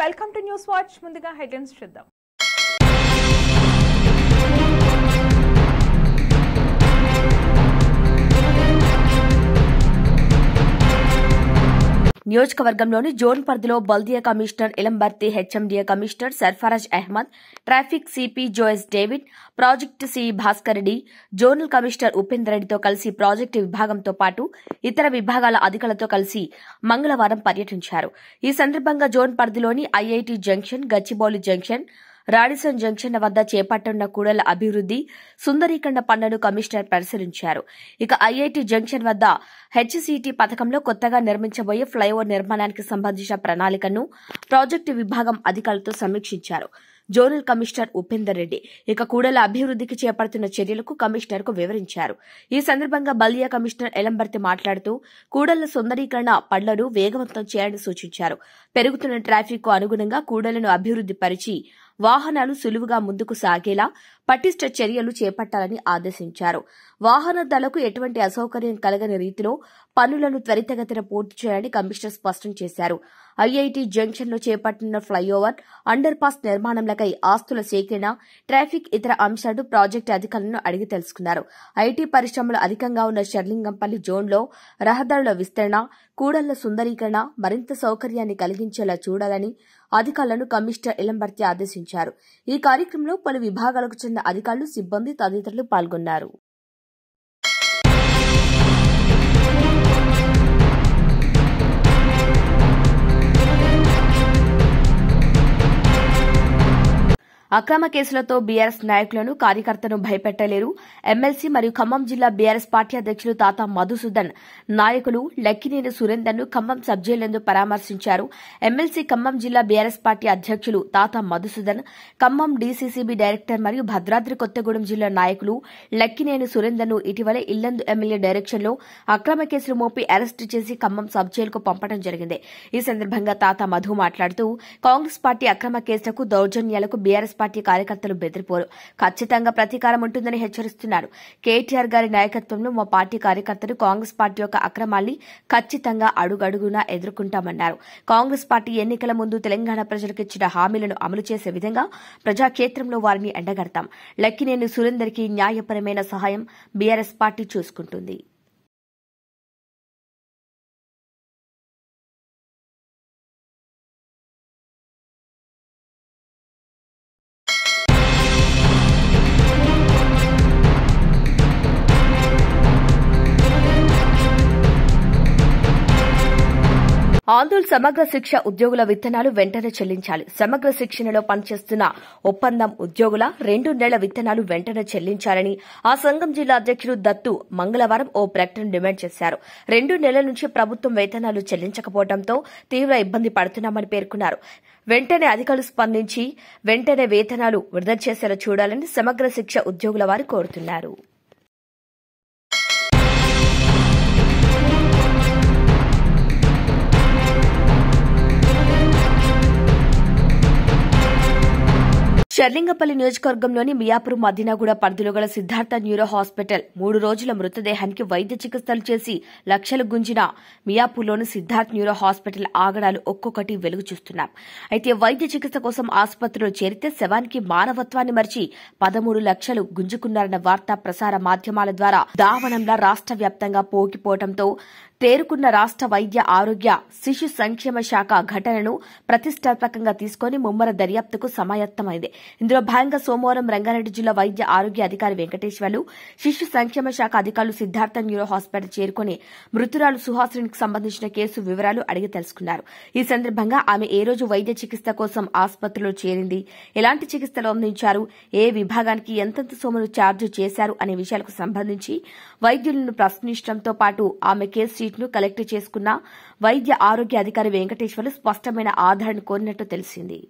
Welcome to News Watch. ముందుగా headlines చూద్దాం. నియోజకవర్గంలోని జోన్ పరిధిలో బల్దియా commissioner Ilambarthi, HMDA commissioner Sarfaraz Ahmed, traffic CP Joyce David, project CE Bhaskar Reddy, zonal commissioner Upender రెడ్డితో కలిసి ప్రాజెక్టు విభాగంతో పాటు ఇతర విభాగాల అధికారులతో కలిసి మంగళవారం పర్యటించారు. ఈ సందర్భంగా జోన్ పరిధిలోని IIT junction, Gachibowli junction, Radisson junction వద్ద చేపట్టనున్న కూడళ్ల అభివృద్ది, సుందరీకరణ పనులను కమిషనర్ పరిశీలించారు. ఇక ఐఐటి జంక్షన్ వద్ద హెచ్సిటి పథకంలో కొత్తగా నిర్మించబోయే ఫ్లైఓవర్ నిర్మాణానికి సంబంధించిన ప్రణాళికను ప్రాజెక్టు విభాగం అధికారులతో సమీక్షించారు. జోనల్ కమిషనర్ ఉపేందర్ రెడ్డి ఇక కూడళ్ల అభివృద్దికి చేపడుతున్న చర్యలకు కమిషనర్ కు వివరించారు. ఈ సందర్భంగా బల్దియా కమిషనర్ ఇలంబర్తి మాట్లాడుతూ కూడళ్ల సుందరీకరణ పనులను వేగవంతం చేయాలని సూచించారు. పెరుగుతున్న ట్రాఫిక్ కు అనుగుణంగా కూడళ్లను అభివృద్ది పరిచి వాహనాలు సులువుగా ముందుకు సాగేలా పటిష్ట చర్యలు చేపట్టాలని ఆదేశించారు. వాహనదారులకు ఎటువంటి అసౌకర్యం కలగని రీతిలో పనులను త్వరితగతిన పూర్తి చేయాలని కమిషనర్ స్పష్టం చేశారు. ఐఐటి జంక్షన్ లో చేపట్టిన ఫ్లైఓవర్, అండర్ పాస్ నిర్మాణంలకై ఆస్తుల సేకరణ, ట్రాఫిక్ ఇతర అంశాలను ప్రాజెక్టు అధికారులను అడిగి తెలుసుకున్నారు. ఐటీ పరిశ్రమలు అధికంగా ఉన్న షర్లింగంపల్లి జోన్లో రహదారుల విస్తరణ, కూడళ్ల సుందరీకరణ మరింత సౌకర్యాన్ని కలిగించేలా చూడాలని అధికారులను కమిషనర్ ఇలంబర్తి ఆదేశించారు. ఈ కార్యక్రమంలో పలు విభాగాలకు చెందిన అధికారులు, సిబ్బంది తదితరులు పాల్గొన్నారు. అక్రమ కేసులతో బీఆర్ఎస్ నాయకులను, కార్యకర్తను భయపెట్టలేరు. ఎమ్మెల్సీ మరియు ఖమ్మం జిల్లా బీఆర్ఎస్ పార్టీ అధ్యక్షులు తాత మధుసూదన్ నాయకులు లక్కినేని సురేందర్ ను ఖమ్మం సబ్ జైలు పరామర్శించారు. ఎమ్మెల్సీ ఖమ్మం జిల్లా బీఆర్ఎస్ పార్టీ అధ్యక్షులు తాత మధుసూదన్, ఖమ్మం డీసీసీబీ డైరెక్టర్ మరియు భద్రాద్రి కొత్తగూడెం జిల్లా నాయకులు లక్కినేని సురేందర్ ను ఇటీవలే ఇల్లందు ఎమ్మెల్యే డైరెక్షన్ లో అక్రమ కేసులు మోపి అరెస్టు చేసి ఖమ్మం సబ్ జైలుకు పంపడం జరిగింది. ఈ సందర్భంగా తాత మధు మాట్లాడుతూ కాంగ్రెస్ పార్టీ అక్రమ కేసులకు, దౌర్జన్యాలకు బీఆర్ఎస్ పార్టీ కార్యకర్తలు బెదిరిపోరు, ఖచ్చితంగా ప్రతీకారం ఉంటుందని హెచ్చరిస్తున్నారు. కేటీఆర్ గారి నాయకత్వంలో మా పార్టీ కార్యకర్తలు కాంగ్రెస్ పార్టీ యొక్క అక్రమాల్ని ఖచ్చితంగా అడుగడుగునా ఎదుర్కొంటామన్నారు. కాంగ్రెస్ పార్టీ ఎన్నికల ముందు తెలంగాణ ప్రజలకు ఇచ్చిన హామీలను అమలు చేసే విధంగా ప్రజాక్షేత్రంలో వారిని ఎండగడతాం. లక్కినేని సురేందర్ కి న్యాయపరమైన సహాయం బీఆర్ఎస్ పార్టీ చూసుకుంటుంది. ఆందోళన సమగ్ర శిక్ష ఉద్యోగుల విత్తనాలు వెంటనే చెల్లించాలి. సమగ్ర శిక్షణలో పనిచేస్తున్న ఒప్పందం ఉద్యోగుల 2 నెలల విత్తనాలు వెంటనే చెల్లించాలని ఆ సంఘం జిల్లా అధ్యక్షుడు దత్తు మంగళవారం ఓ ప్రకటన డిమాండ్ చేశారు. 2 నెలల నుంచి ప్రభుత్వం వేతనాలు చెల్లించకపోవడంతో తీవ్ర ఇబ్బంది పడుతున్నామని పేర్కొన్నారు. వెంటనే అధికారులు స్పందించి వెంటనే వేతనాలు విడుదల చేసేలా చూడాలని సమగ్ర శిక్ష ఉద్యోగుల వారు కోరుతున్నారు. షర్లింగపల్లి నియోజకవర్గంలోని మియాపూర్ మదీనాగూడ పరిధిలో గల సిద్ధార్థ న్యూరో హాస్పిటల్ 3 రోజుల మృతదేహానికి వైద్య చికిత్సలు చేసి లక్షలు గుంజిన మియాపూర్లోని సిద్ధార్థ్ న్యూరో హాస్పిటల్ ఆగడాలు ఒక్కొక్కటి వెలుగు చూస్తున్నాం. అయితే వైద్య చికిత్స కోసం ఆసుపత్రిలో చేరితే శవానికి మానవత్వాన్ని మరిచి 13 లక్షలు గుంజుకున్నారన్న వార్త ప్రసార మాధ్యమాల ద్వారా దావనంలా రాష్ట్ర వ్యాప్తంగా పోగిపోవడంతో తేరుకున్న రాష్ట్ర వైద్య ఆరోగ్య శిశు సంక్షేమ శాఖ ఘటనను ప్రతిష్టాత్మకంగా తీసుకుని ముమ్మర దర్యాప్తుకు సమాయత్తమైంది. ఇందులో భాగంగా సోమవారం రంగారెడ్డి జిల్లా వైద్య ఆరోగ్య అధికారి వెంకటేశ్వర్లు, శిశు సంక్షేమ శాఖ అధికారులు సిద్ధార్థ న్యూరో హాస్పిటల్ చేరుకుని మృతురాలు సుహాసినికి సంబంధించిన కేసు వివరాలు అడిగి తెలుసుకున్నారు. ఈ సందర్భంగా ఆమె ఏ రోజు వైద్య చికిత్స కోసం ఆసుపత్రిలో చేరింది, ఎలాంటి చికిత్సలు అందించారు, ఏ విభాగానికి ఎంతెంత సొమ్మును ఛార్జ్ చేశారు అనే విషయాలకు సంబంధించి వైద్యులను ప్రశ్నించడంతో పాటు ఆమె కేసు షీట్ను కలెక్ట్ చేసుకున్న వైద్య ఆరోగ్య అధికారి వెంకటేశ్వర్లు స్పష్టమైన ఆధారాన్ని కోరినట్టు తెలిసింది.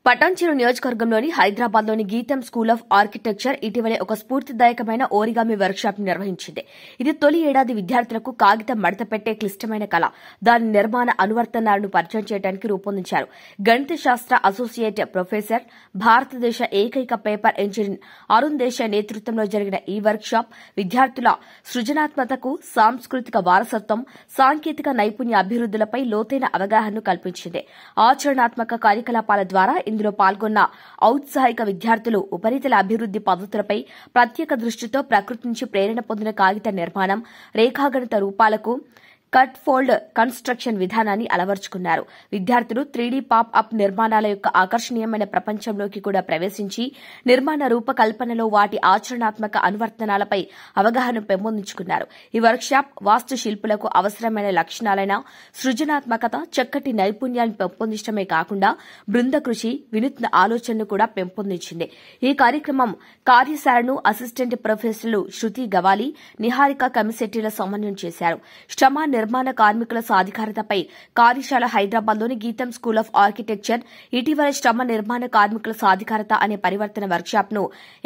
పటాన్చెరు నియోజకవర్గంలోని హైదరాబాద్లోని గీతం స్కూల్ ఆఫ్ ఆర్కిటెక్చర్ ఇటీవలే ఒక స్ఫూర్తిదాయకమైన ఓరిగామి వర్క్షాప్ నిర్వహించింది. ఇది తొలి ఏడాది విద్యార్థులకు కాగితం మడత పెట్టే క్లిష్టమైన కళ, దాని నిర్మాణ అనువర్తనాలను పరిచయం చేయడానికి రూపొందించారు. గణిత శాస్త్ర అసోసియేట్ ప్రొఫెసర్, భారతదేశ ఏకైక పేపర్ ఇంజనీర్ అరుణ్ దేశాయ్ నేతృత్వంలో జరిగిన ఈ వర్క్షాప్ విద్యార్థుల సృజనాత్మకతకు, సాంస్కృతిక వారసత్వం, సాంకేతిక నైపుణ్య అభివృద్దులపై లోతైన అవగాహనను కల్పించింది. ఆచరణాత్మక కార్యకలాపాల ద్వారా ఇందులో పాల్గొన్న ఔత్సాహిక విద్యార్థులు ఉపరితల అభివృద్ది పద్ధతులపై ప్రత్యేక దృష్టితో ప్రకృతి నుంచి ప్రేరణ పొందిన కాగిత నిర్మాణం, రేఖాగణిత రూపాలకు కట్ ఫోల్డ్ కన్స్ట్రక్షన్ విధానాన్ని అలవర్చుకున్నారు. విద్యార్థులు 3D పాప్ అప్ నిర్మాణాల యొక్క ఆకర్షణీయమైన ప్రపంచంలోకి కూడా ప్రవేశించి నిర్మాణ రూపకల్పనలో వాటి ఆచరణాత్మక అనువర్తనాలపై అవగాహన పెంపొందించుకున్నారు. ఈ వర్క్షాప్ వాస్తు శిల్పులకు అవసరమైన లక్షణాలైన సృజనాత్మకత, చక్కటి నైపుణ్యాలను పెంపొందించడమే కాకుండా బృంద కృషి, వినూత్న ఆలోచనను కూడా పెంపొందించింది. ఈ కార్యక్రమం కార్యశాలను అసిస్టెంట్ ప్రొఫెసర్లు శృతి గవాలి, నిహారిక కమిశెట్టిల సమన్వయం చేశారు. శ్రమ నిర్మాణ కార్మికుల సాధికారతపై కార్యశాల హైదరాబాద్లోని గీతం స్కూల్ ఆఫ్ ఆర్కిటెక్చర్ ఇటీవల శ్రమ నిర్మాణ కార్మికుల సాధికారత అనే పరివర్తన వర్క్షాప్ ను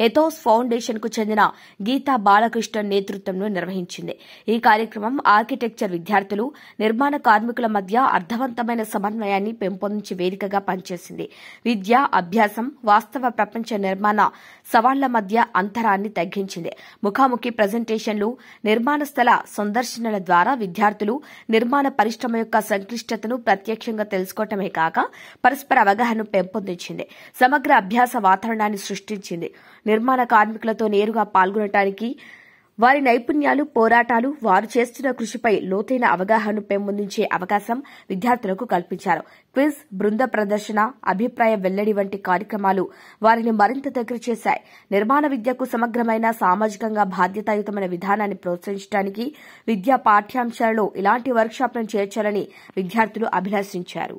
ఎథోస్ ఫౌండేషన్ కు చెందిన గీతా బాలకృష్ణన్ నేతృత్వంలో నిర్వహించింది. ఈ కార్యక్రమం ఆర్కిటెక్చర్ విద్యార్థులు, నిర్మాణ కార్మికుల మధ్య అర్థవంతమైన సమన్వయాన్ని పెంపొందించే వేదికగా పనిచేసింది. విద్య, అభ్యాసం, వాస్తవ ప్రపంచ నిర్మాణ సవాళ్ల మధ్య అంతరాన్ని తగ్గించింది. ముఖాముఖి ప్రజెంటేషన్లు, నిర్మాణ స్థల సందర్శనల ద్వారా విద్యార్థులు నిర్మాణ పరిశ్రమ యొక్క సంక్లిష్టతను ప్రత్యక్షంగా తెలుసుకోవటమే కాక పరస్పర అవగాహనను పెంపొందించింది. సమగ్ర అభ్యాస వాతావరణాన్ని సృష్టించింది. నిర్మాణ కార్మికులతో నేరుగా పాల్గొనడానికి, వారి నైపుణ్యాలు, పోరాటాలు, వారు చేస్తున్న కృషిపై లోతైన అవగాహనను పెంపొందించే అవకాశం విద్యార్థులకు కల్పించారు. క్విజ్, బృంద ప్రదర్శన, అభిప్రాయ వెల్లడి వంటి కార్యక్రమాలు వారిని మరింత దగ్గర చేశాయి. నిర్మాణ విద్యకు సమగ్రమైన, సామాజికంగా బాధ్యతాయుతమైన విధానాన్ని ప్రోత్సహించడానికి విద్యా పాఠ్యాంశాలలో ఇలాంటి వర్క్షాప్లను చేర్చాలని విద్యార్థులు అభిలషించారు.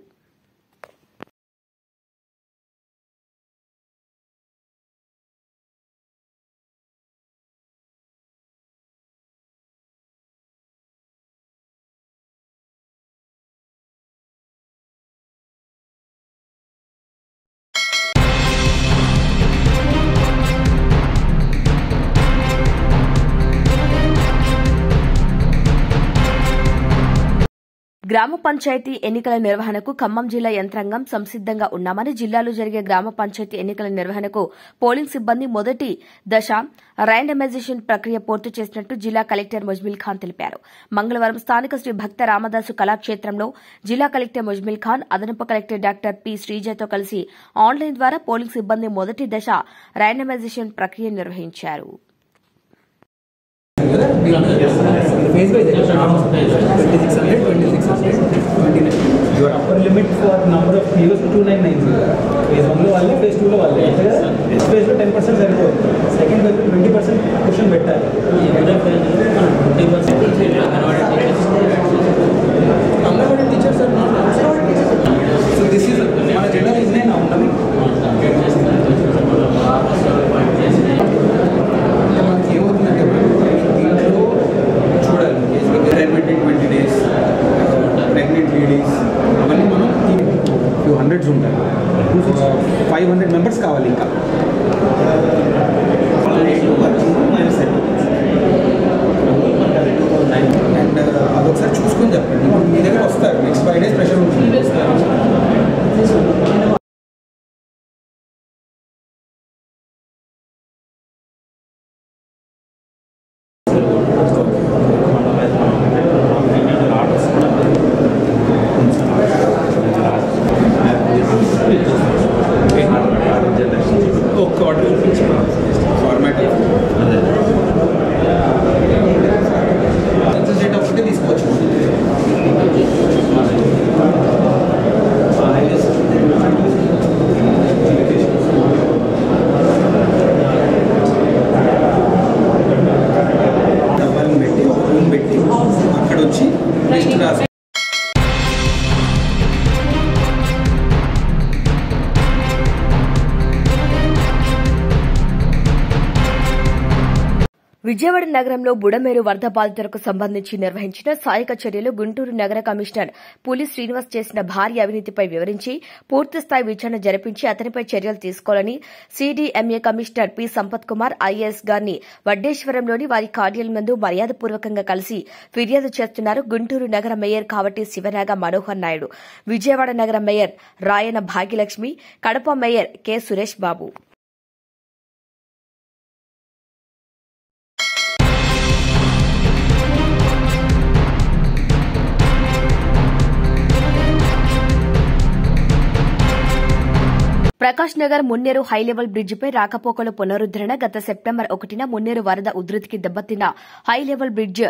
గ్రామ పంచాయతీ ఎన్నికల నిర్వహణకు ఖమ్మం జిల్లా యంత్రాంగం సంసిద్దంగా ఉన్నామని, జిల్లాలో జరిగే గ్రామ పంచాయతీ ఎన్నికల నిర్వహణకు పోలింగ్ సిబ్బంది మొదటి దశ ర్యాండమైజేషన్ ప్రక్రియ పూర్తి చేసినట్టు జిల్లా కలెక్టర్ ముజ్మిల్ ఖాన్ తెలిపారు. మంగళవారం స్థానిక శ్రీ భక్త రామదాసు కళాక్షేత్రంలో జిల్లా కలెక్టర్ ముజ్మిల్ ఖాన్, అదనపు కలెక్టర్ డాక్టర్ పి శ్రీజయ్తో కలిసి ఆన్లైన్ ద్వారా పోలింగ్ సిబ్బంది మొదటి దశ ర్యాండమైజేషన్ ప్రక్రియ నిర్వహించారు. Your upper limit for number of POs 2990. Phase 1 లో వాళ్ళే, phase 2 లో వాళ్ళే. This phase లో 10% సరిపోతుంది. Second phase లో 20% క్వశ్చన్ పెట్టాలి. Anganwadi teachers are not outside. So this is మన జెండర్ is నేను ఉన్నది. మనకి ఏమవుతుందంటే దీంట్లో చూడాలి retirement in 20 days, pregnant ladies, అవన్నీ మనం ఫ్యూ హండ్రెడ్స్ ఉంటాయి. 500 మెంబర్స్ కావాలి ఇంకా. విజయవాడ నగరంలో బుడమేరు వరద బాధితులకు సంబంధించి నిర్వహించిన సహాయక చర్యలు గుంటూరు నగర కమిషనర్ పులి శ్రీనివాస్ చేసిన భారీ అవినీతిపై వివరించి పూర్తిస్థాయి విచారణ జరిపించి అతనిపై చర్యలు తీసుకోవాలని CDMA commissioner P Sampath Kumar IAS గారిని వడ్డేశ్వరంలోని వారి కార్యాలయం నందు మర్యాదపూర్వకంగా కలిసి ఫిర్యాదు చేస్తున్నారు గుంటూరు నగర మేయర్ కావటి శివనాగ మనోహర్ నాయుడు, విజయవాడ నగర mayor Rayana Bhagyalakshmi, Kadapa mayor K Suresh Babu. Prakash Nagar Munneru high level బ్రిడ్జిపై రాకపోకల పునరుద్దరణ. గత సెప్టెంబర్ 1న మున్నేరు వరద ఉధృతికి దెబ్బతిన్న హైలెవెల్ బ్రిడ్జ్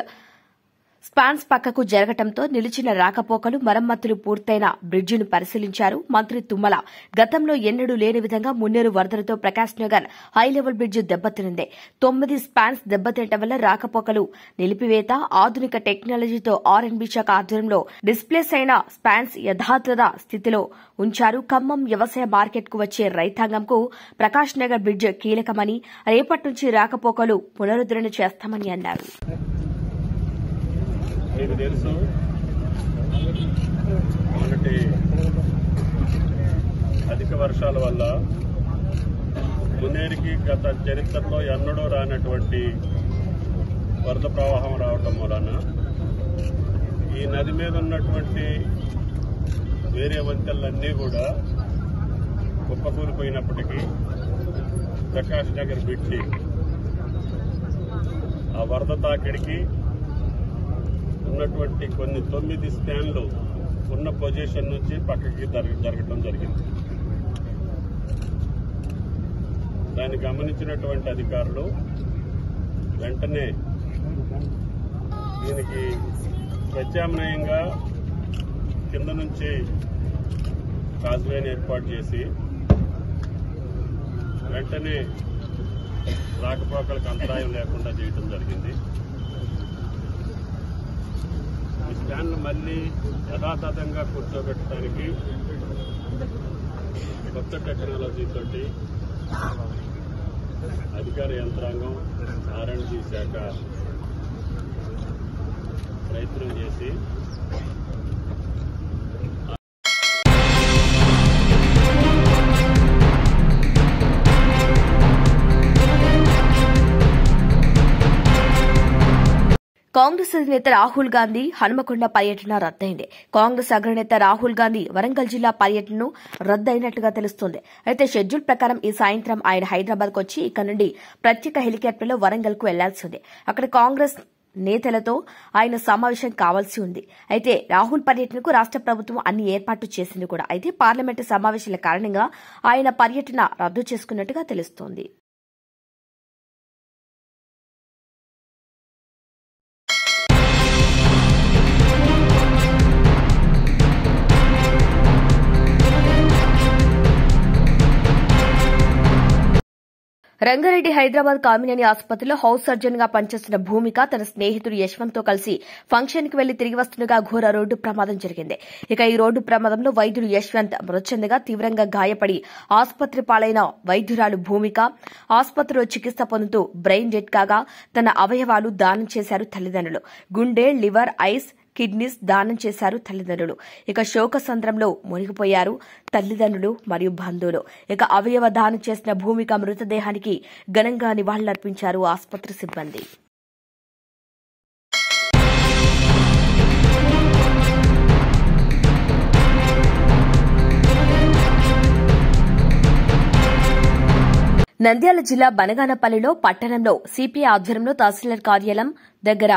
స్పాన్స్ పక్కకు జరగడంతో నిలిచిన రాకపోకలు మరమ్మతులు పూర్తయిన బ్రిడ్జిను పరిశీలించారు మంత్రి తుమ్మల. గతంలో ఎన్నడూ లేని విధంగా మున్నేరు వరదలతో ప్రకాష్ నగర్ హైలెవెల్ బ్రిడ్జ్ దెబ్బతినింది. 9 స్పాన్స్ దెబ్బతినటం వల్ల రాకపోకలు నిలిపివేత. ఆధునిక టెక్నాలజీతో ఆర్ఎండ్బీ శాఖ ఆధ్వర్యంలో డిస్ప్లేస్ అయిన స్పాన్స్ యథాతథ స్థితిలో ఉంచారు. ఖమ్మం వ్యవసాయ మార్కెట్కు వచ్చే రైతాంగంకు ప్రకాష్ నగర్ బ్రిడ్జ్ కీలకమని, రేపటి నుంచి రాకపోకలు పునరుద్దరణ చేస్తామని అన్నారు. మీకు తెలుసు, మొన్నటి అధిక వర్షాల వల్ల మున్నేరుకి గత చరిత్రలో ఎన్నడూ రానటువంటి వరద ప్రవాహం రావటం వలన ఈ నది మీద ఉన్నటువంటి వేరే వంతెనలన్నీ కూడా కుప్పకూలిపోయినప్పటికీ ప్రకాష్ నగర్ బ్రిడ్జి ఆ వరద తాకిడికి ఉన్నటువంటి కొన్ని 9 స్పాన్లు ఉన్న పొజిషన్ నుంచి పక్కకి జరగడం జరిగింది. దాన్ని గమనించినటువంటి అధికారులు వెంటనే దీనికి ప్రత్యామ్నాయంగా కింద నుంచి కాజ్వేని ఏర్పాటు చేసి వెంటనే రాకపోకలకు అంతరాయం లేకుండా చేయడం జరిగింది. ఈ స్టాండ్ మళ్లీ యథాతథంగా కూర్చోబెట్టడానికి కొత్త టెక్నాలజీ తోటి అధికార యంత్రాంగం ఆర్ఎండ్బీ శాఖ ప్రయత్నం చేసి కాంగ్రెస్ అధినేత రాహుల్ గాంధీ హనుమకొండ పర్యటన రద్దయింది. కాంగ్రెస్ అగ్రనేత రాహుల్ గాంధీ వరంగల్ జిల్లా పర్యటనను రద్దయినట్లుగా తెలుస్తోంది. అయితే షెడ్యూల్ ప్రకారం ఈ సాయంత్రం ఆయన హైదరాబాద్ కు వచ్చి ఇక్కడ నుండి ప్రత్యేక హెలికాప్టర్లో వరంగల్ కు వెళ్లాల్సి ఉంది. అక్కడ కాంగ్రెస్ నేతలతో ఆయన సమావేశం కావాల్సి ఉంది. అయితే రాహుల్ పర్యటనకు రాష్ట ప్రభుత్వం అన్ని ఏర్పాట్లు చేసింది కూడా. అయితే పార్లమెంటు సమావేశాల కారణంగా ఆయన పర్యటన రద్దు చేసుకున్నట్టుగా తెలుస్తోంది. రంగారెడ్డి హైదరాబాద్ కామినేని ఆసుపత్రిలో హౌస్ సర్జన్ గా పనిచేస్తున్న భూమిక తన స్నేహితుడు యశ్వంత్ తో కలిసి ఫంక్షన్ కి వెళ్లి తిరిగి వస్తుండగా ఘోర రోడ్డు ప్రమాదం జరిగింది. ఇక ఈ రోడ్డు ప్రమాదంలో వైద్యుడు యశ్వంత్ మృతి చెందగా తీవ్రంగా గాయపడి ఆసుపత్రి పాలైన వైద్యురాలు భూమిక ఆసుపత్రిలో చికిత్స పొందుతూ బ్రెయిన్ డెడ్ కాగా తన అవయవాలు దానం చేశారు తల్లిదండ్రులు. గుండె, లివర్, ఐస్, కిడ్నీస్ దానం చేశారు తల్లిదండ్రులు. ఇక శోకసంద్రంలో మునిగిపోయారు తల్లిదండ్రులు మరియు బంధువులు. ఇక అవయవ దానం చేసిన భూమిక మృతదేహానికి ఘనంగా నివాళులర్పించారు ఆసుపత్రి సిబ్బంది. నంద్యాల జిల్లా బనగానపల్లిలో పట్టణంలో సిపిఐ ఆధ్వర్యంలో తహసీల్దార్ కార్యాలయం దగ్గర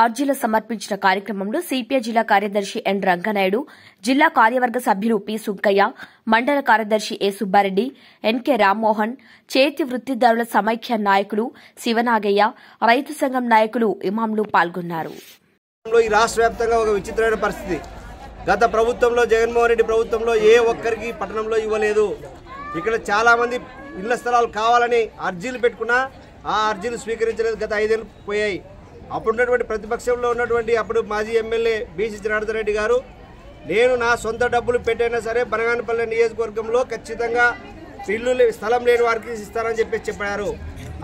అర్జీలు సమర్పించిన కార్యక్రమంలో సిపిఐ జిల్లా కార్యదర్శి ఎన్ రంగనాయుడు, జిల్లా కార్యవర్గ సభ్యులు పి సుంకయ్య, మండల కార్యదర్శి ఏ సుబ్బారెడ్డి, ఎన్కే రామ్మోహన్, చేతి వృత్తిదారుల సమైక్య నాయకులు శివనాగయ్య, రైతు సంఘం నాయకులు ఇమాంలు పాల్గొన్నారు. ఈ రాష్ట్ర వ్యాప్తంగా ఒక విచిత్రమైన పరిస్థితి. గత ప్రభుత్వంలో జగన్మోహన్ రెడ్డి ప్రభుత్వంలో ఏ ఒక్కరికి పట్టణంలో ఇవ్వలేదు. ఇక్కడ చాలా మంది ఇళ్ల స్థలాలు కావాలని అర్జీలు పెట్టుకున్నా ఆ అర్జీలు స్వీకరించలేదు. గత 5 ఏళ్ళు పోయాయి. అప్పుడున్నటువంటి ప్రతిపక్షంలో ఉన్నటువంటి అప్పుడు మాజీ ఎమ్మెల్యే బీసీ జనార్దన్ రెడ్డి గారు, నేను నా సొంత డబ్బులు పెట్టైనా సరే బనగానపల్లి నియోజకవర్గంలో ఖచ్చితంగా స్థలం లేని వారికి ఇస్తానని చెప్పారు.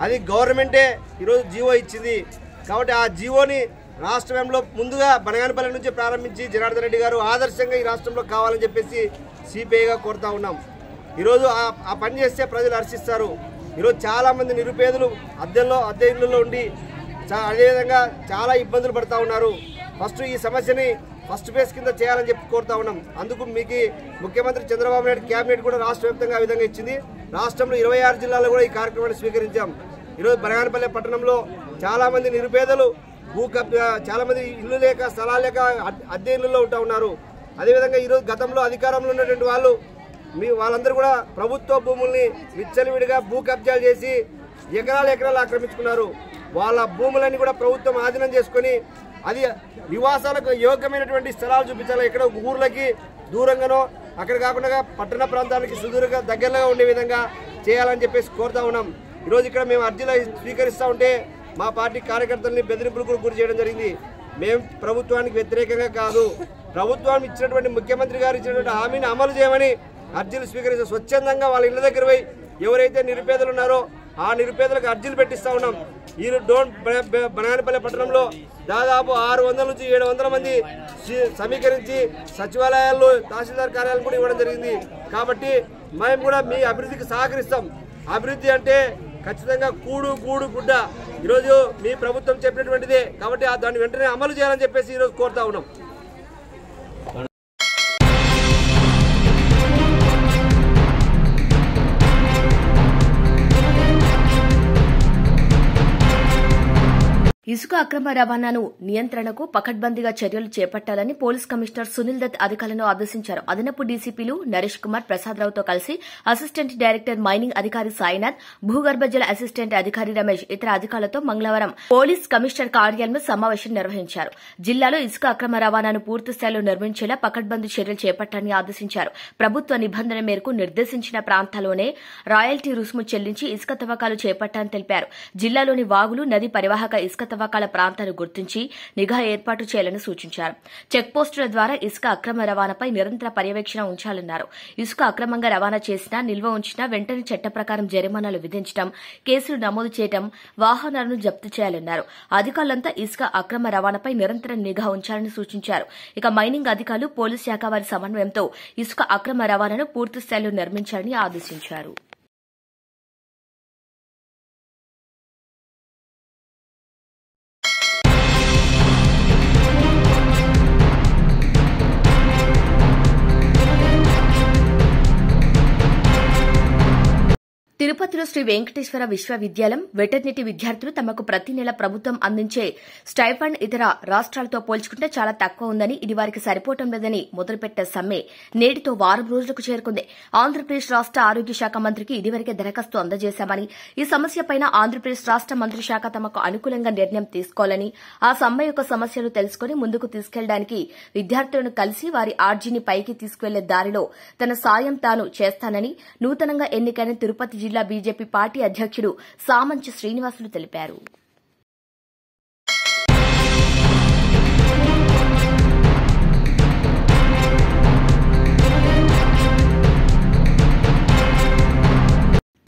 అది గవర్నమెంటే ఈరోజు జీవో ఇచ్చింది. కాబట్టి ఆ జీవోని రాష్ట్రంలో ముందుగా బనగానపల్లి నుంచి ప్రారంభించి జనార్దన్ రెడ్డి గారు ఆదర్శంగా ఈ రాష్ట్రంలో కావాలని చెప్పేసి సిపిఐగా కోరుతా ఉన్నాం. ఈరోజు ఆ పని చేస్తే ప్రజలు హర్షిస్తారు. ఈరోజు చాలామంది నిరుపేదలు అద్దె ఇళ్లలో ఉండి అదేవిధంగా చాలా ఇబ్బందులు పడుతూ ఉన్నారు. ఫస్ట్ ఈ సమస్యని ఫస్ట్ ఫేజ్ కింద చేయాలని చెప్పి కోరుతా ఉన్నాం. అందుకు మీకు ముఖ్యమంత్రి చంద్రబాబు నాయుడు కేబినెట్ కూడా రాష్ట్ర వ్యాప్తంగా ఆ విధంగా ఇచ్చింది. రాష్ట్రంలో 26 జిల్లాల్లో కూడా ఈ కార్యక్రమాన్ని స్వీకరించాం. ఈరోజు బనగానపల్లి పట్టణంలో చాలామంది నిరుపేదలు చాలామంది ఇల్లు లేక స్థలాలు లేక అద్దె ఇళ్లలో ఉంటూ ఉన్నారు. అదేవిధంగా ఈరోజు గతంలో అధికారంలో ఉన్నటువంటి వాళ్ళందరూ కూడా ప్రభుత్వ భూముల్ని విచ్చలవిడిగా భూ కబ్జాలు చేసి ఎకరాలు ఆక్రమించుకున్నారు. వాళ్ళ భూములన్నీ కూడా ప్రభుత్వం ఆధీనం చేసుకొని అది నివాసాలకు యోగ్యమైనటువంటి స్థలాలు చూపించాలి. ఎక్కడ ఊర్లకి దూరంగానో అక్కడ కాకుండా పట్టణ ప్రాంతాలకి సుదూరంగా దగ్గరగా ఉండే విధంగా చేయాలని చెప్పేసి కోరుతా ఉన్నాం. ఈరోజు ఇక్కడ మేము అర్జీలు స్వీకరిస్తూ ఉంటే మా పార్టీ కార్యకర్తల్ని బెదిరింపులకు గురి చేయడం జరిగింది. మేము ప్రభుత్వానికి వ్యతిరేకంగా కాదు, ప్రభుత్వం ఇచ్చినటువంటి ముఖ్యమంత్రి గారు ఇచ్చినటువంటి హామీని అమలు చేయమని అర్జీలు స్వీకరిస్తాం. స్వచ్ఛందంగా వాళ్ళ ఇళ్ల దగ్గర పోయి ఎవరైతే నిరుపేదలు ఉన్నారో ఆ నిరుపేదలకు అర్జీలు పెట్టిస్తా ఉన్నాం. ఈ బనగానపల్లి పట్టణంలో దాదాపు 600 నుంచి 700 మంది సమీకరించి సచివాలయాల్లో తహసీల్దార్ కార్యాలయం కూడా ఇవ్వడం జరిగింది. కాబట్టి మేము కూడా మీ అభివృద్ధికి సహకరిస్తాం. అభివృద్ధి అంటే ఖచ్చితంగా కూడు గూడు గుడ్డ ఈరోజు మీ ప్రభుత్వం చెప్పినటువంటిదే. కాబట్టి దాన్ని వెంటనే అమలు చేయాలని చెప్పేసి ఈరోజు కోరుతా ఉన్నాం. ఇసుక అక్రమ రవాణాను నియంత్రణకు పకడ్బందీగా చర్యలు చేపట్టాలని పోలీస్ కమిషనర్ సునీల్ దత్ అధికారులను ఆదేశించారు. అదనపు డీసీపీలు నరేష్ కుమార్, ప్రసాదరావుతో కలిసి అసిస్టెంట్ డైరెక్టర్ మైనింగ్ అధికారి సాయినాథ్, భూగర్భ జల అసిస్టెంట్ అధికారి రమేష్ ఇతర అధికారులతో మంగళవారం పోలీస్ కమిషనర్ కార్యాలయంలో సమావేశం నిర్వహించారు. జిల్లాలో ఇసుక అక్రమ రవాణాను పూర్తిస్థాయిలో నిర్వహించేలా పకడ్బందీ చర్యలు చేపట్టాలని ఆదేశించారు. ప్రభుత్వ నిబంధన మేరకు నిర్దేశించిన ప్రాంతాల్లోనే రాయల్టీ రుసుము చెల్లించి ఇసుక తవ్వకాలు చేపట్టాలని తెలిపారు. జిల్లాలోని వాగులు, నది పరివాహక ఇసుక తవ్వకాల ప్రాంతాలు గుర్తించి నిఘా ఏర్పాటు చేయాలని సూచించారు. చెక్పోస్టుల ద్వారా ఇసుక అక్రమ రవాణాపై నిరంతర పర్యవేక్షణ ఉంచాలన్నారు. ఇసుక అక్రమంగా రవాణా చేసినా, నిల్వ ఉంచినా వెంటనే చట్ట ప్రకారం జరిమానాలు విధించడం, కేసులు నమోదు చేయడం, వాహనాలను జప్తు చేయాలన్నారు. అధికారులంతా ఇసుక అక్రమ రవాణాపై నిరంతరం నిఘా ఉంచాలని సూచించారు. ఇక మైనింగ్ అధికారులు, పోలీస్ శాఖ వారి సమన్వయంతో ఇసుక అక్రమ రవాణాను పూర్తిస్థాయిలో నిర్మించాలని ఆదేశించారు. తిరుపతిలో శ్రీ వెంకటేశ్వర విశ్వవిద్యాలయం వెటర్నిటీ విద్యార్థులు తమకు ప్రతి నెల ప్రభుత్వం అందించే స్టైఫండ్ ఇతర రాష్ట్రాలతో పోల్చుకుంటే చాలా తక్కువ ఉందని, ఇది వారికి సరిపోవటం లేదని మొదలుపెట్టే సమ్మె నేటితో వారం రోజులకు చేరుకుంది. ఆంధ్రప్రదేశ్ రాష్ట ఆరోగ్య శాఖ మంత్రికి ఇదివరకే దరఖాస్తు అందజేశామని, ఈ సమస్యపై ఆంధ్రప్రదేశ్ రాష్ట మంత్రి శాఖ తమకు అనుకూలంగా నిర్ణయం తీసుకోవాలని, ఆ సమ్మె యొక్క సమస్యలు తెలుసుకుని ముందుకు తీసుకెళ్లడానికి విద్యార్థులను కలిసి వారి ఆర్జీని పైకి తీసుకువెళ్లే దారిలో తన సాయం తాను చేస్తానని నూతనంగా ఎన్నికైన తిరుపతి జిల్లా బీజేపీ పార్టీ అధ్యక్షుడు సామంచి శ్రీనివాసులు తెలిపారు.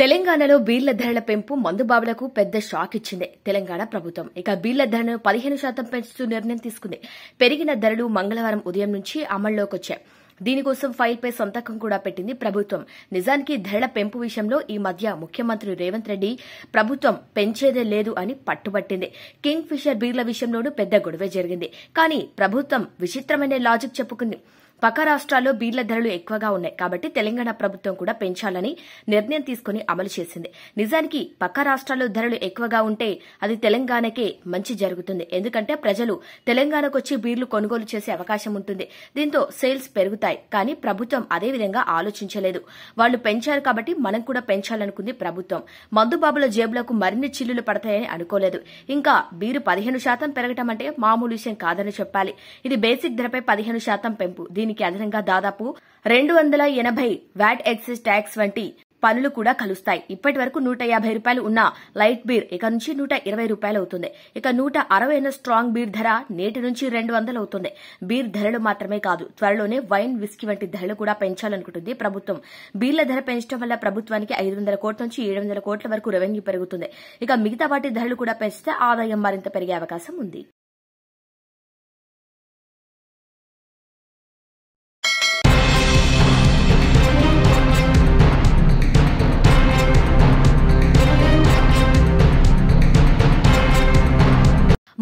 తెలంగాణలో బీర్ల ధరల పెంపు మందుబాబులకు పెద్ద షాక్ ఇచ్చింది తెలంగాణ ప్రభుత్వం. ఇక బీర్ల ధరను 15% పెంచుతూ నిర్ణయం తీసుకుంది. పెరిగిన ధరలు మంగళవారం ఉదయం నుంచి అమల్లోకి వచ్చాయి. దీనికోసం ఫైల్పై సంతకం కూడా పెట్టింది ప్రభుత్వం. నిజానికి ధరల పెంపు విషయంలో ఈ మధ్య ముఖ్యమంత్రి రేవంత్ రెడ్డి ప్రభుత్వం పెంచేదే లేదు అని పట్టుబట్టింది. కింగ్ ఫిషర్ బీర్ల విషయంలోనూ పెద్ద గొడవే జరిగింది. కానీ ప్రభుత్వం విచిత్రమైన లాజిక్ చెప్పుకుంది. పక్క రాష్ట్రాల్లో బీర్ల ధరలు ఎక్కువగా ఉన్నాయి కాబట్టి తెలంగాణ ప్రభుత్వం కూడా పెంచాలని నిర్ణయం తీసుకుని అమలు చేసింది. నిజానికి పక్క రాష్ట్రాల్లో ధరలు ఎక్కువగా ఉంటే అది తెలంగాణకే మంచి జరుగుతుంది. ఎందుకంటే ప్రజలు తెలంగాణకు వచ్చి బీర్లు కొనుగోలు చేసే అవకాశం ఉంటుంది. దీంతో సేల్స్ పెరుగుతాయి. కానీ ప్రభుత్వం అదే విధంగా ఆలోచించలేదు. వాళ్లు పెంచారు కాబట్టి మనం కూడా పెంచాలనుకుంది ప్రభుత్వం. మందుబాబుల జేబులకు మరిన్ని చిల్లులు పడతాయని అనుకోలేదు. ఇంకా బీరు 15% పెరగటం అంటే మామూలు విషయం కాదని చెప్పాలి. ఇది బేసిక్ ధరపై 15% పెంపు. దీనికి అదనంగా దాదాపు 280 వ్యాట్ ఎక్సైజ్ ట్యాక్స్ వంటి పనులు కూడా కలుస్తాయి. ఇప్పటి వరకు 150 రూపాయలు ఉన్న లైట్ బీర్ ఇక నుంచి 120 రూపాయలు అవుతుంది. ఇక 160 స్ట్రాంగ్ బీర్ ధర నేటి నుంచి 200 అవుతుంది. బీర్ ధరలు మాత్రమే కాదు, త్వరలోనే వైన్, విస్కీ వంటి ధరలు కూడా పెంచాలనుకుంటుంది ప్రభుత్వం. బీర్ల ధర పెంచడం వల్ల ప్రభుత్వానికి 500 కోట్ల నుంచి 700 కోట్ల వరకు రెవెన్యూ పెరుగుతుంది. ఇక మిగతా వాటి ధరలు కూడా పెంచితే ఆదాయం మరింత పెరిగే అవకాశం ఉంది.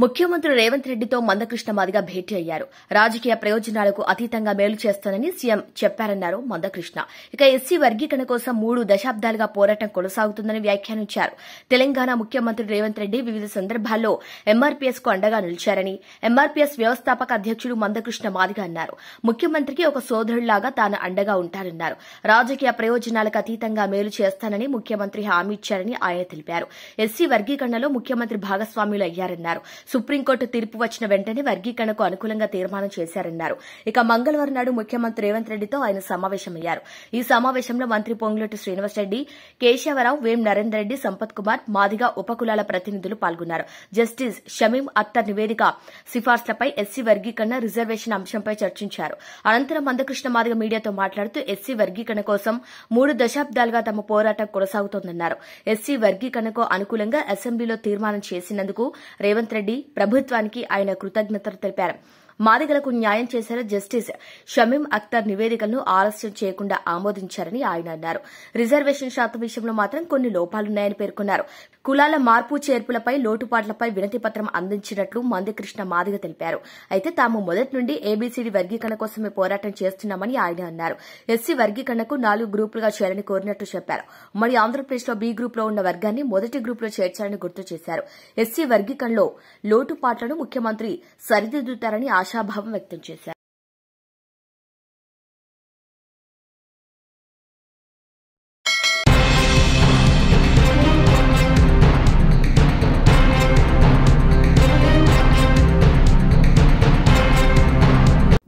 ముఖ్యమంత్రి రేవంత్ రెడ్డితో మందకృష్ణ మాదిగ భేటీ అయ్యారు. రాజకీయ ప్రయోజనాలకు అతీతంగా మేలు చేస్తానని సీఎం చెప్పారన్నారు మందకృష్ణ. ఇక ఎస్సీ వర్గీకరణ కోసం 3 దశాబ్దాలుగా పోరాటం కొనసాగుతుందని వ్యాఖ్యానించారు. తెలంగాణ ముఖ్యమంత్రి రేవంత్ రెడ్డి వివిధ సందర్భాల్లో ఎంఆర్పీఎస్ కు అండగా నిలిచారని ఎంఆర్పీఎస్ వ్యవస్థాపక అధ్యకుడు మందకృష్ణ మాదిగ అన్నారు. ముఖ్యమంత్రికి ఒక సోదరుడిలాగా తాను అండగా ఉంటారన్నారు. రాజకీయ ప్రయోజనాలకు అతీతంగా మేలు చేస్తానని ముఖ్యమంత్రి హామీ ఇచ్చారని ఆయన తెలిపారు. ఎస్సీ వర్గీకరణలో ముఖ్యమంత్రి భాగస్వాములు అయ్యారన్నారు. సుప్రీంకోర్టు తీర్పు వచ్చిన వెంటనే వర్గీకరణకు అనుకూలంగా తీర్మానం చేశారన్నారు. ఇక మంగళవారం నాడు ముఖ్యమంత్రి రేవంత్ రెడ్డితో ఆయన సమావేశమయ్యారు. ఈ సమావేశంలో మంత్రి పొంగులేటి శ్రీనివాసరెడ్డి, కేశవరావు, వేం నరేందర్ రెడ్డి, సంపత్ కుమార్, మాదిగ ఉపకులాల ప్రతినిధులు పాల్గొన్నారు. జస్టిస్ షమీం అఖ్తర్ నివేదిక సిఫార్సులపై, ఎస్సీ వర్గీకరణ, రిజర్వేషన్ అంశంపై చర్చించారు. అనంతరం మందకృష్ణ మాదిగ మీడియాతో మాట్లాడుతూ ఎస్సీ వర్గీకరణ కోసం 3 దశాబ్దాలుగా తమ పోరాటం కొనసాగుతోందన్నారు. ఎస్సీ వర్గీకరణకు అనుకూలంగా అసెంబ్లీలో తీర్మానం చేసినందుకు రేవంత్ రెడ్డి ప్రభుత్వానికి ఆయన కృతజ్ఞతలు తెలిపారు. మాదిగలకు న్యాయం చేశారు. జస్టిస్ షమీం అఖ్తర్ నివేదికలను ఆలస్యం చేయకుండా ఆమోదించారని ఆయన అన్నారు. రిజర్వేషన్ శాతం విషయంలో మాత్రం కొన్ని లోపాలున్నాయని పేర్కొన్నారు. కులాల మార్పు చేర్పులపై, లోటుపాట్లపై వినతి పత్రం అందించినట్లు మందకృష్ణ మాదిగ తెలిపారు. అయితే తాము మొదటి నుండి ఏబీసీడీ వర్గీకరణ కోసమే పోరాటం చేస్తున్నామని ఆయన అన్నారు. ఎస్సీ వర్గీకరణకు 4 గ్రూపులుగా చేయాలని కోరినట్లు చెప్పారు. ఉమ్మడి ఆంధ్రప్రదేశ్లో బి గ్రూప్లో ఉన్న వర్గాన్ని మొదటి గ్రూపులో చేర్చాలని గుర్తు చేశారు. ఎస్సీ వర్గీకరణలో లోటుపాట్లను ముఖ్యమంత్రి సరిదిద్దుతారని ఆశాభావం వ్యక్తం చేశారు.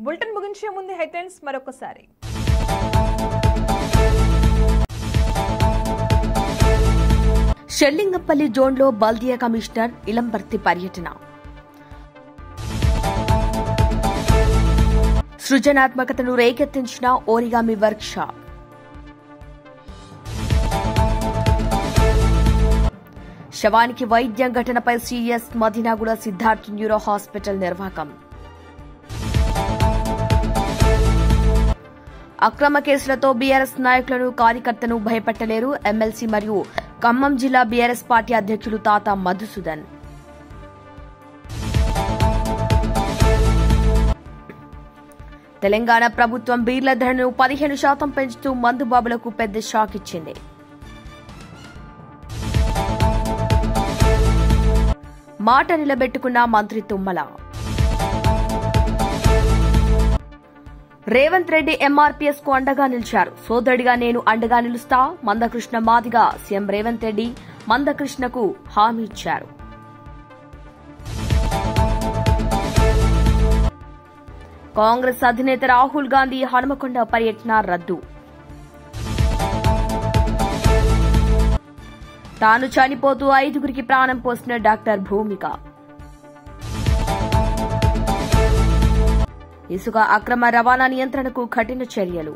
బులెటిన్ ముగించే ముందు హెడ్లైన్స్ మరొకసారి. షెల్లింగంపల్లి జోన్లో బల్దియా కమిషనర్ ఇలంబర్తి పర్యటన. సృజనాత్మకతను రేకెత్తించిన ఓరిగామి వర్క్ షాప్. శవానికి వైద్యం ఘటనపై serious, Madinaguda Siddharth neuro hospital నిర్వాహకం. అక్రమ కేసులతో బీఆర్ఎస్ నాయకులను, కార్యకర్తను భయపెట్టలేరు. ఎమ్మెల్సీ మరియు ఖమ్మం జిల్లా బీఆర్ఎస్ పార్టీ అధ్యక్షులు తాత మధుసూదన్. తెలంగాణ ప్రభుత్వం బీర్ల ధరను 15% పెంచుతూ మందుబాబులకు పెద్ద షాక్ ఇచ్చింది. మాట నిలబెట్టుకున్న మంత్రి తుమ్మల. రేవంత్ రెడ్డి ఎంఆర్పీఎస్ కు అండగా నిలిచారు. సోదరుడిగా నేను అండగా నిలుస్తా, మందకృష్ణ మాదిగ సీఎం రేవంత్ రెడ్డి మందకృష్ణకు హామీ ఇచ్చారు. కాంగ్రెస్ అధినేత రాహుల్ గాంధీ హనుమకొండ పర్యటన రద్దు. తాను చనిపోతూ 5గురికి ప్రాణం పోసిన డాక్టర్ భూమిక. ఇసుక అక్రమ రవాణా నియంత్రణకు కఠిన చర్యలు.